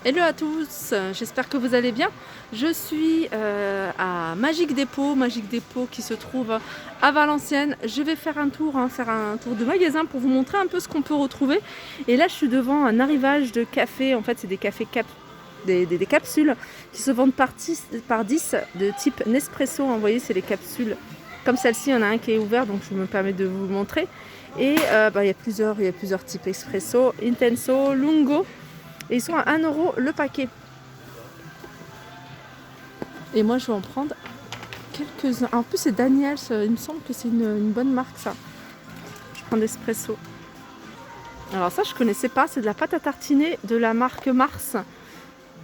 Hello à tous, j'espère que vous allez bien. Je suis à Magic Dépôt qui se trouve à Valenciennes. Je vais faire un tour de magasin pour vous montrer un peu ce qu'on peut retrouver. Et là je suis devant un arrivage de café, en fait c'est des cafés des capsules qui se vendent par 10 de type Nespresso. Vous voyez, c'est les capsules comme celle-ci, il y en a un qui est ouvert donc je me permets de vous le montrer. Et il y a plusieurs types: Espresso, Intenso, Lungo. Et ils sont à 1 € le paquet. Et moi je vais en prendre quelques-uns. En plus c'est Daniels, il me semble que c'est une bonne marque ça. Je prends d'espresso. Alors ça je connaissais pas, c'est de la pâte à tartiner de la marque Mars.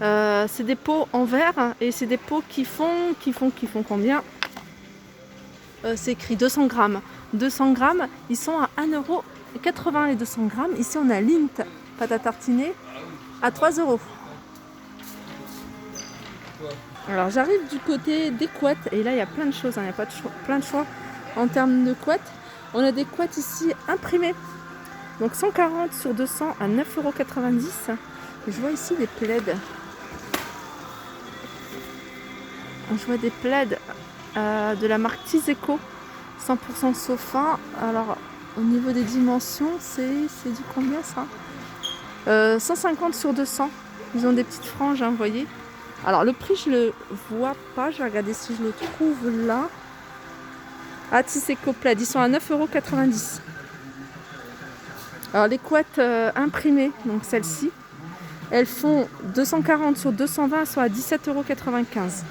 C'est des pots en verre et c'est des pots qui font combien? C'est écrit 200 grammes. 200 grammes, ils sont à 1,80 € les 200 grammes. Ici on a Lindt pâte à tartiner à 3 €. Alors j'arrive du côté des couettes et là il y a plein de choses, il y a pas de choix, plein de choix en termes de couettes. On a des couettes ici imprimées, donc 140 sur 200 à 9,90 €. Je vois ici des plaids. Je vois des plaids de la marque Tizeco, 100% sofa. Alors au niveau des dimensions, c'est du combien ça? 150 sur 200. Ils ont des petites franges, vous voyez. Alors le prix je le vois pas, je vais regarder si je le trouve là. Ah, Tizeco plaid, ils sont à 9,90 €. Alors les couettes imprimées, donc celles-ci, elles font 240 sur 220, elles sont à 17,95 €.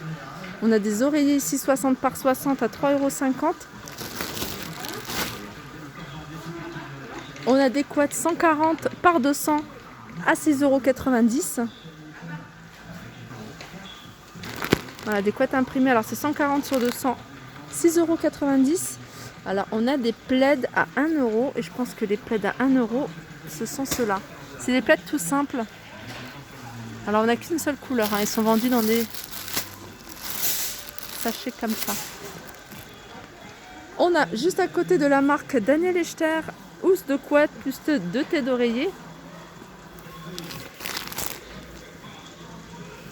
On a des oreillers ici 60 par 60 à 3,50 €. On a des couettes 140 par 200 à 6,90 €. Voilà, des couettes imprimées, alors c'est 140 sur 200, 6,90 €. Alors on a des plaids à 1 € et je pense que les plaids à 1 € ce sont ceux-là. C'est des plaids tout simples. Alors on n'a qu'une seule couleur, ils sont vendus dans des sachets comme ça. On a juste à côté de la marque Daniel Echter, housse de couette plus 2 têtes d'oreiller.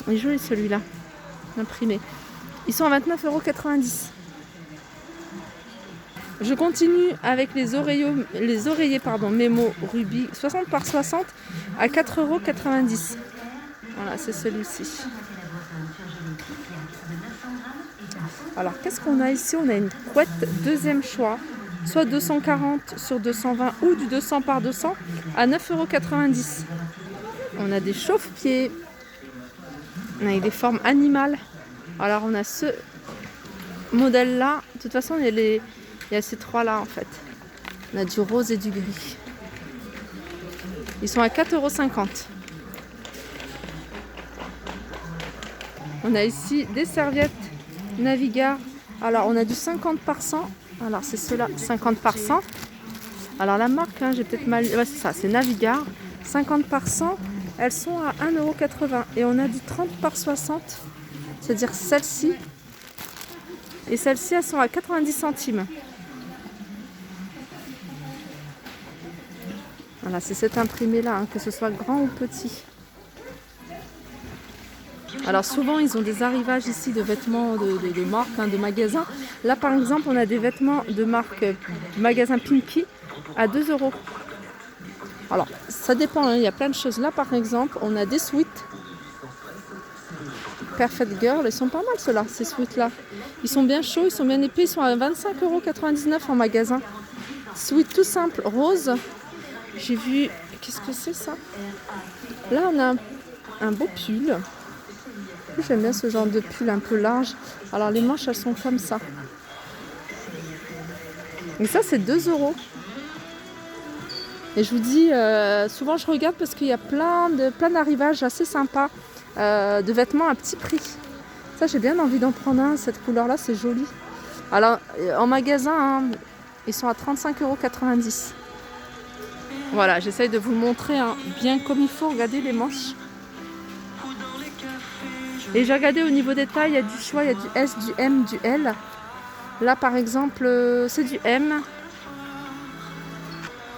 Il est joli celui-là, imprimé. Ils sont à 29,90 €. Je continue avec les oreillers Memo Ruby 60 par 60 à 4,90 €. Voilà, c'est celui-ci. Alors, qu'est-ce qu'on a ici? On a une couette deuxième choix, soit 240 sur 220 ou du 200 par 200 à 9,90 €. On a des chauffe-pieds. On a des formes animales. Alors, on a ce modèle-là. De toute façon, il y a ces trois-là en fait. On a du rose et du gris. Ils sont à 4,50 €. On a ici des serviettes Navigare. Alors on a du 50 par 100. Alors c'est ceux-là, 50 par 100. Alors la marque, j'ai peut-être mal... Ouais, c'est ça, c'est Navigare. 50 par 100. Elles sont à 1,80 €. Et on a du 30 par 60. C'est-à-dire celle-ci. Et celles-ci, elles sont à 90 centimes. Voilà, c'est cet imprimé-là, que ce soit grand ou petit. Alors souvent, ils ont des arrivages ici de vêtements de marque, de magasins. Là, par exemple, on a des vêtements de marque magasin Pinky à 2 €. Alors, ça dépend, il y a plein de choses. Là, par exemple, on a des sweats Perfect Girl. Ils sont pas mal ceux-là, ces sweats-là. Ils sont bien chauds, ils sont bien épais. Ils sont à 25,99 € en magasin. Sweat tout simple, rose. J'ai vu... Qu'est-ce que c'est ça? Là, on a un beau pull. J'aime bien ce genre de pull un peu large. Alors, les manches, elles sont comme ça. Et ça, c'est 2 €. Et je vous dis, souvent, je regarde parce qu'il y a plein d'arrivages assez sympas de vêtements à petit prix. Ça, j'ai bien envie d'en prendre un. Cette couleur-là, c'est joli. Alors, en magasin, ils sont à 35,90 €. Voilà, j'essaye de vous le montrer bien comme il faut. Regardez les manches. Et j'ai regardé au niveau des tailles, il y a du choix, il y a du S, du M, du L. Là par exemple, c'est du M.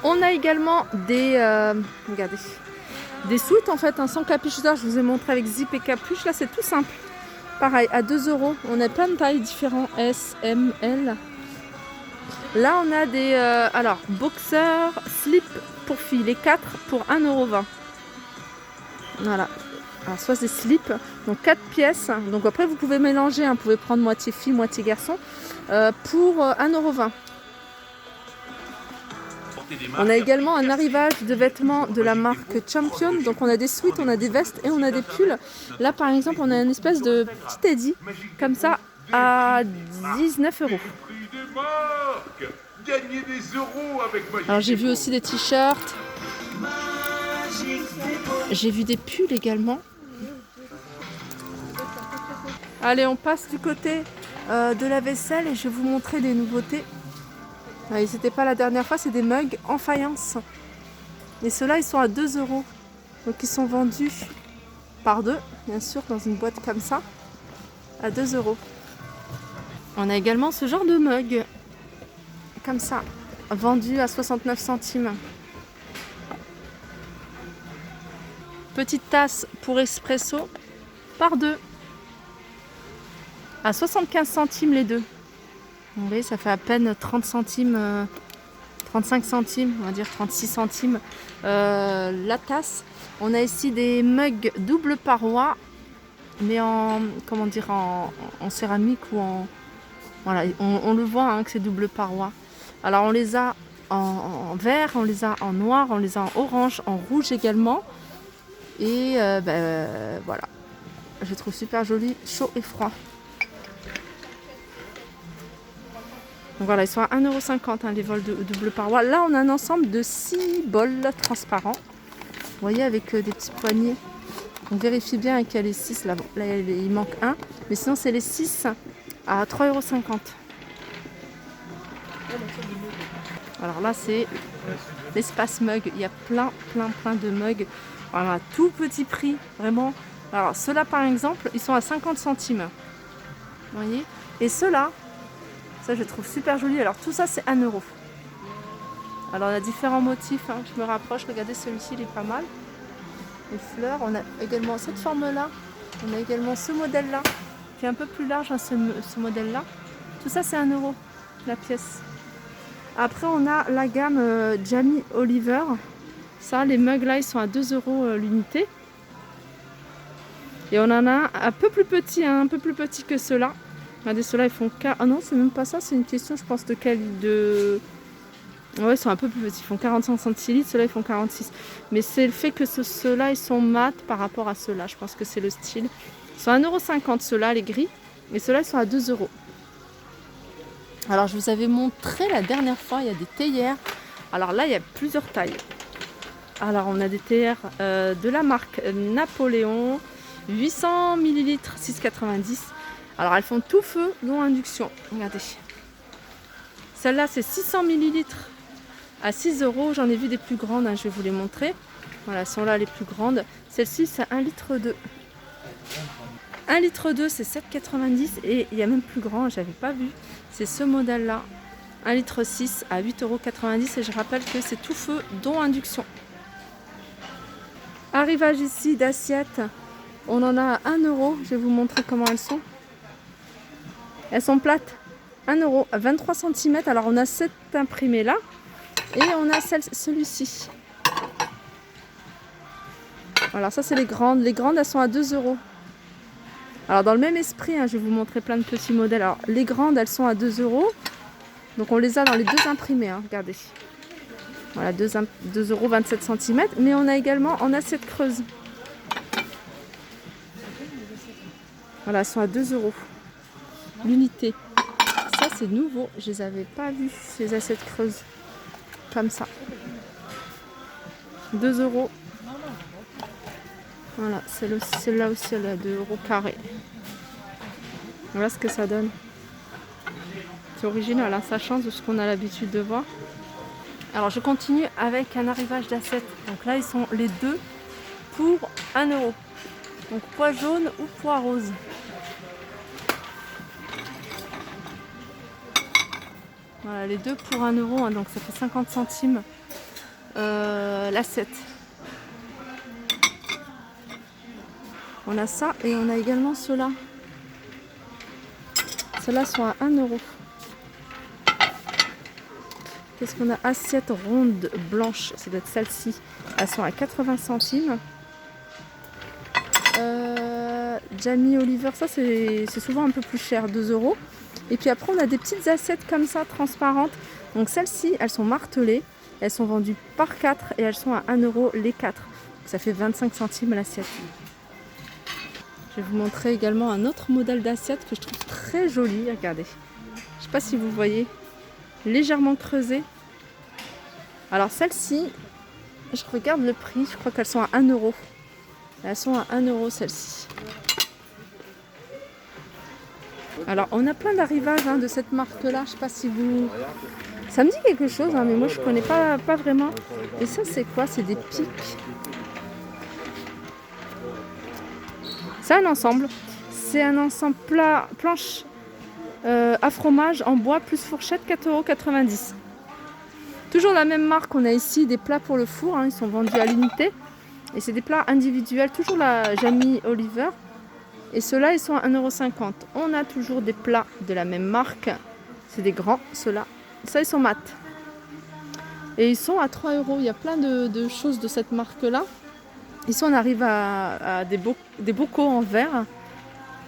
On a également des... regardez. Des sweats en fait, sans capuche d'or, je vous ai montré avec zip et capuche. Là c'est tout simple. Pareil, à 2 euros. On a plein de tailles différentes, S, M, L. Là on a des alors boxers, slip pour filles, les 4 pour 1,20 €. Voilà. Alors soit c'est slip, donc 4 pièces. Donc après vous pouvez mélanger, vous pouvez prendre moitié fille, moitié garçon pour 1,20 €. On a également un arrivage de vêtements de la marque Champion. Donc on a des sweats, on a des vestes et on a des pulls. Là par exemple on a une espèce de petit teddy comme ça à 19 €. Alors j'ai vu aussi des t-shirts. J'ai vu des pulls également. Allez, on passe du côté de la vaisselle et je vais vous montrer des nouveautés. C'était pas la dernière fois, c'est des mugs en faïence. Et ceux-là, ils sont à 2 €. Donc ils sont vendus par deux, bien sûr, dans une boîte comme ça, à 2 €. On a également ce genre de mug, comme ça, vendu à 69 centimes. Petite tasse pour espresso, par deux, à 75 centimes les deux. Vous voyez, ça fait à peine 30 centimes, 35 centimes, on va dire 36 centimes la tasse. On a ici des mugs double paroi, mais en, comment dire, en céramique ou en... Voilà, on le voit que c'est double paroi. Alors on les a en vert, on les a en noir, on les a en orange, en rouge également. Et voilà, je les trouve super jolis, chaud et froid. Donc voilà, ils sont à 1,50 €, les bols de double paroi. Là, on a un ensemble de 6 bols transparents. Vous voyez, avec des petits poignets. Donc vérifiez bien qu'il y a les 6 là. Là, il manque un. Mais sinon, c'est les 6 à 3,50 €. Alors là, c'est l'espace mug. Il y a plein de mugs. Voilà, tout petit prix, vraiment. Alors ceux-là, par exemple, ils sont à 50 centimes. Vous voyez? Et ceux-là, ça je trouve super joli. Alors tout ça c'est 1 €. Alors on a différents motifs, je me rapproche, regardez celui-ci il est pas mal. Les fleurs, on a également cette forme là, on a également ce modèle là, qui est un peu plus large ce modèle là. Tout ça c'est 1 € la pièce. Après on a la gamme Jamie Oliver. Ça, les mugs là ils sont à 2 € l'unité. Et on en a un peu plus petit, un peu plus petit que ceux-là. Regardez, ceux-là ils font 4... Ah non, c'est même pas ça, c'est une question, je pense, de quel... de... Ouais, ils sont un peu plus petits, ils font 45 centilitres, ceux-là ils font 46. Mais c'est le fait que ceux-là ils sont mat par rapport à ceux-là, je pense que c'est le style. Ils sont à 1,50 € ceux-là, les gris, et ceux-là ils sont à 2 €. Alors je vous avais montré la dernière fois, il y a des théières. Alors là il y a plusieurs tailles. Alors on a des théières de la marque Napoléon, 800 ml, 6,90 €. Alors elles font tout feu, dont induction. Regardez. Celle-là c'est 600 ml à 6 €. J'en ai vu des plus grandes, je vais vous les montrer. Voilà, elles sont là les plus grandes. Celle-ci c'est 1,2 litre. 1,2 litre c'est 7,90 € et il y a même plus grand, j'avais pas vu. C'est ce modèle-là. 1,6 litre à 8,90 € et je rappelle que c'est tout feu, dont induction. Arrivage ici d'assiettes. On en a à 1 €. Je vais vous montrer comment elles sont. Elles sont plates. 1 € à 23 cm. Alors on a cet imprimé là. Et on a celui-ci. Voilà, ça c'est les grandes. Les grandes elles sont à 2 €. Alors dans le même esprit, je vais vous montrer plein de petits modèles. Alors les grandes elles sont à 2 €. Donc on les a dans les deux imprimés. Regardez. Voilà, 2 € 27 cm. Mais on a également en assiette creuse. Voilà, elles sont à 2 € l'unité. Ça c'est nouveau, je les avais pas vus, ces assiettes creuses. Comme ça. 2 €. Voilà, celle-là aussi elle est à 2 € carré. Voilà ce que ça donne. C'est original, ça change de ce qu'on a l'habitude de voir. Alors je continue avec un arrivage d'assiettes. Donc là ils sont les deux pour 1 €. Donc pois jaune ou pois rose. Voilà, les deux pour 1 €, donc ça fait 50 centimes l'assiette. On a ça et on a également ceux-là. Ceux-là sont à 1 euro. Qu'est-ce qu'on a? Assiette ronde blanche, ça doit être celle-ci. Elles sont à 80 centimes. Jamie Oliver, ça c'est souvent un peu plus cher, 2 euros. Et puis après on a des petites assiettes comme ça, transparentes. Donc celles-ci, elles sont martelées. Elles sont vendues par 4 et elles sont à 1 euro les 4. Donc ça fait 25 centimes l'assiette. Je vais vous montrer également un autre modèle d'assiette que je trouve très joli. Regardez. Je ne sais pas si vous voyez. Légèrement creusée. Alors celle-ci, je regarde le prix. Je crois qu'elles sont à 1 euro. Elles sont à 1 euro celles-ci. Alors on a plein d'arrivages de cette marque-là. Je ne sais pas si vous... Ça me dit quelque chose, mais moi je ne connais pas vraiment. Et ça c'est quoi? C'est des pics. C'est un ensemble. C'est un ensemble planche à fromage en bois plus fourchette, 4,90 €. Toujours la même marque, on a ici des plats pour le four. Ils sont vendus à l'unité. Et c'est des plats individuels, toujours la Jamie Oliver. Et ceux-là, ils sont à 1,50 €. On a toujours des plats de la même marque. C'est des grands, ceux-là. Ça, ils sont mat. Et ils sont à 3 €. Il y a plein de choses de cette marque-là. Ici, on arrive à des bocaux en verre.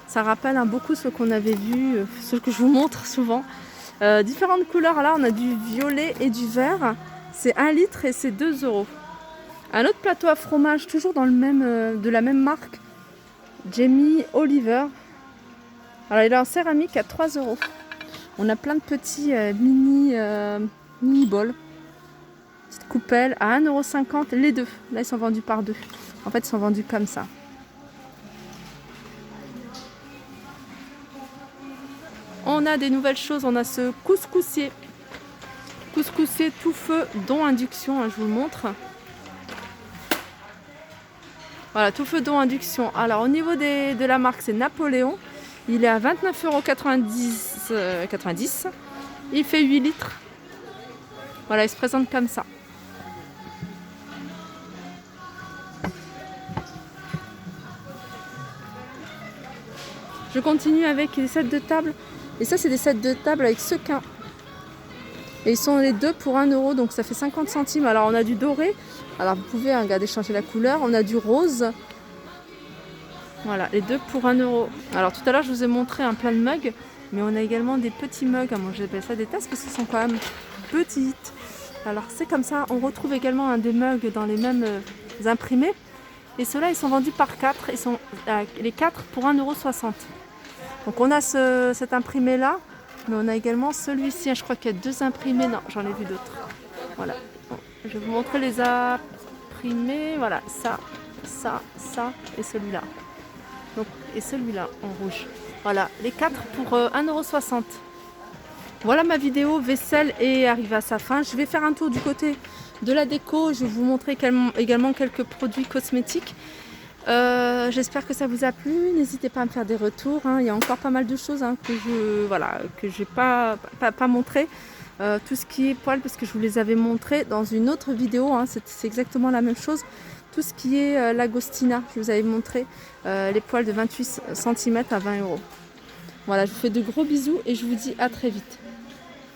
Ça rappelle beaucoup ce qu'on avait vu, ce que je vous montre souvent. Différentes couleurs. Là, on a du violet et du vert. C'est 1 litre et c'est 2 €. Un autre plateau à fromage, toujours dans de la même marque. Jamie Oliver. Alors, il est en céramique à 3 €. On a plein de petits mini bols. Petite coupelle à 1,50 € les deux. Là, ils sont vendus par deux. En fait, ils sont vendus comme ça. On a des nouvelles choses. On a ce couscoussier. Couscoussier tout feu, dont induction. Je vous le montre. Voilà, tout feu, dont induction. Alors, au niveau de la marque, c'est Napoléon. Il est à 29,90 €. Il fait 8 litres. Voilà, il se présente comme ça. Je continue avec les sets de table. Et ça, c'est des sets de table avec sequin. Et ils sont les deux pour 1 €, donc ça fait 50 centimes. Alors, on a du doré. Alors, vous pouvez regarder, changer la couleur. On a du rose. Voilà, les deux pour 1 €. Alors tout à l'heure je vous ai montré un plein de mugs, mais on a également des petits mugs. Moi j'appelle ça des tasses parce qu'ils sont quand même petites. Alors c'est comme ça, on retrouve également des mugs dans les mêmes imprimés. Et ceux-là ils sont vendus par 4, ils sont les 4 pour 1,60 €. Donc on a cet imprimé là, mais on a également celui-ci. Je crois qu'il y a 2 imprimés, non j'en ai vu d'autres. Voilà, bon, je vais vous montrer les imprimés. Voilà, ça et celui-là. Donc, et celui-là en rouge. Voilà, les 4 pour 1,60 €. Voilà, ma vidéo vaisselle est arrivée à sa fin. Je vais faire un tour du côté de la déco. Je vais vous montrer également quelques produits cosmétiques. J'espère que ça vous a plu. N'hésitez pas à me faire des retours. Il y a encore pas mal de choses que je n'ai pas montré. Tout ce qui est poils, parce que je vous les avais montrés dans une autre vidéo. C'est exactement la même chose. Tout ce qui est l'Agostina, je vous avais montré les poils de 28 cm à 20 €. Voilà, je vous fais de gros bisous et je vous dis à très vite.